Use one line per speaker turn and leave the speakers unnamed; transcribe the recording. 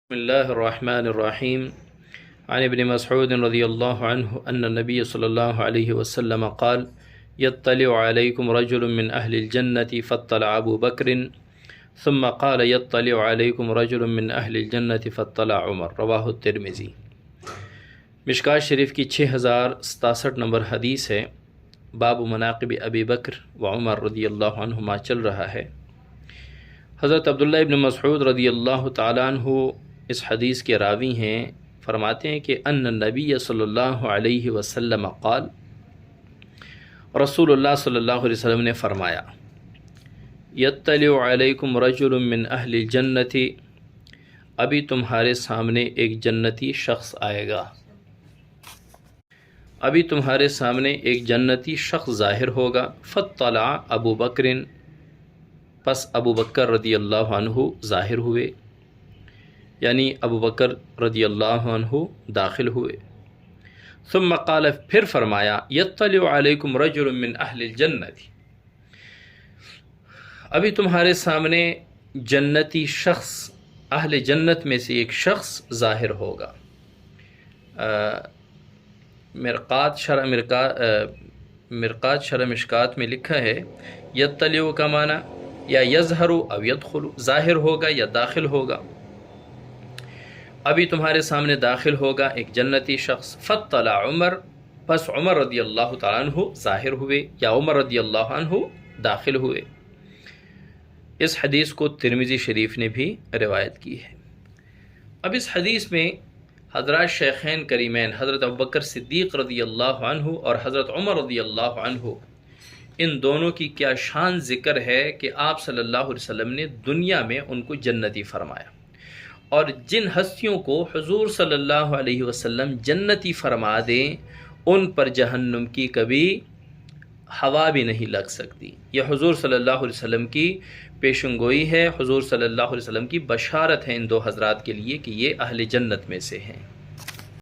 بسم الله الرحمن الرحيم عن ابن مسعود رضي الله عنه أن النبي صلى الله عليه وسلم قال يطلع عليكم رجل من أهل الجنة فاطلع أبو بكر ثم قال يطلع عليكم رجل من أهل الجنة فاطلع عمر رواہ الترمذی۔ مشکوٰۃ شریف کی 6067 نمبر حدیث ہے۔ باب مناقب ابی بکر و عمر رضی اللہ عنہما چل رہا ہے۔ حضرت عبداللہ ابن مسعود رضی اللہ تعالیٰ عنہ اس حدیث کے راوی ہیں، فرماتے ہیں کہ ان النبی صلی اللہ علیہ وسلم قال، رسول اللہ صلی اللہ علیہ وسلم نے فرمایا، یطلع علیکم رجل من اہل الجنت، ابھی تمہارے سامنے ایک جنتی شخص آئے گا، ابھی تمہارے سامنے ایک جنتی شخص ظاہر ہوگا۔ فاطلع ابو بکر، پس ابو بکر رضی اللہ عنہ ظاہر ہوئے، یعنی ابو بکر رضی اللہ عنہ داخل ہوئے۔ ثم قال، پھر فرمایا، یطلع علیکم رجل من اہل الجنت، ابھی تمہارے سامنے جنتی شخص، اہل جنت میں سے ایک شخص ظاہر ہوگا۔ مرقات شرح مشکات میں لکھا ہے یطلع کا معنی یا یظہر او یدخل، ظاہر ہوگا یا داخل ہوگا۔ ابھی تمہارے سامنے داخل ہوگا ایک جنتی شخص۔ فاطلع عمر، پس عمر رضی اللہ تعالیٰ عنہ ظاہر ہوئے یا عمر رضی اللہ عنہ داخل ہوئے۔ اس حدیث کو ترمذی شریف نے بھی روایت کی ہے۔ اب اس حدیث میں حضرات شیخین کریمین حضرت ابوبکر صدیق رضی اللہ عنہ اور حضرت عمر رضی اللہ عنہ، ان دونوں کی کیا شان ذکر ہے کہ آپ صلی اللہ علیہ وسلم نے دنیا میں ان کو جنتی فرمایا، اور جن ہستیوں کو حضور صلی اللہ علیہ وسلم جنتی فرما دیں ان پر جہنم کی کبھی ہوا بھی نہیں لگ سکتی۔ یہ حضور صلی اللہ علیہ وسلم کی پیشن گوئی ہے، حضور صلی اللہ علیہ وسلم کی بشارت ہے ان دو حضرات کے لیے کہ یہ اہل جنت میں سے ہیں۔